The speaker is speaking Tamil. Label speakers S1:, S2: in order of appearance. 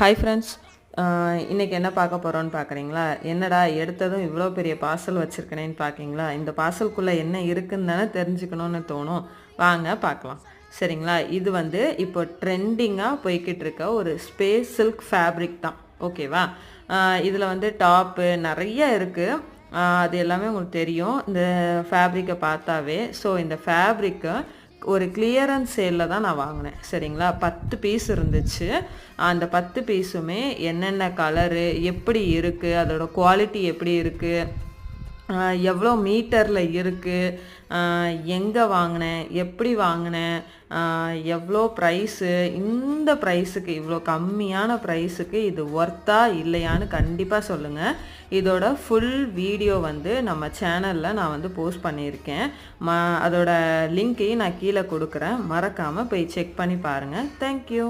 S1: ஹாய் ஃப்ரெண்ட்ஸ், இன்றைக்கி என்ன பார்க்க போகிறோன்னு பார்க்குறீங்களா? என்னடா எடுத்ததும் இவ்வளோ பெரிய பார்சல் வச்சுருக்கேனேன்னு பார்க்கிங்களா? இந்த பார்சலுக்குள்ளே என்ன இருக்குன்னு தானே தெரிஞ்சுக்கணுன்னு தோணும். வாங்க பார்க்கலாம். சரிங்களா? இது வந்து இப்போ ட்ரெண்டிங்காக போய்கிட்டு இருக்க ஒரு ஸ்பேஸ் சில்க் ஃபேப்ரிக் தான். ஓகேவா? இதில் வந்து டாப்பு நிறைய இருக்குது. அது எல்லாமே உங்களுக்கு தெரியும் இந்த ஃபேப்ரிக்கை பார்த்தாவே. ஸோ இந்த ஃபேப்ரிக்கை ஒரு கிளியரன்ஸ் சேலில் தான் நான் வாங்கினேன். சரிங்களா? 10 பீஸ் இருந்துச்சு. அந்த 10 பீஸுமே என்னென்ன கலரு, எப்படி இருக்குது, அதோட குவாலிட்டி எப்படி இருக்குது, எவ்வளோ மீட்டரில் இருக்குது, எங்கே வாங்கினேன், எப்படி வாங்கினேன், எவ்வளோ ப்ரைஸு, இந்த ப்ரைஸுக்கு இவ்வளோ கம்மியான ப்ரைஸுக்கு இது ஒர்த்தா இல்லையான்னு கண்டிப்பாக சொல்லுங்கள். இதோட ஃபுல் வீடியோ வந்து நம்ம சேனலில் நான் வந்து போஸ்ட் பண்ணியிருக்கேன். அதோட லிங்க்கையும் நான் கீழே கொடுக்குறேன். மறக்காமல் போய் செக் பண்ணி பாருங்கள். தேங்க்யூ.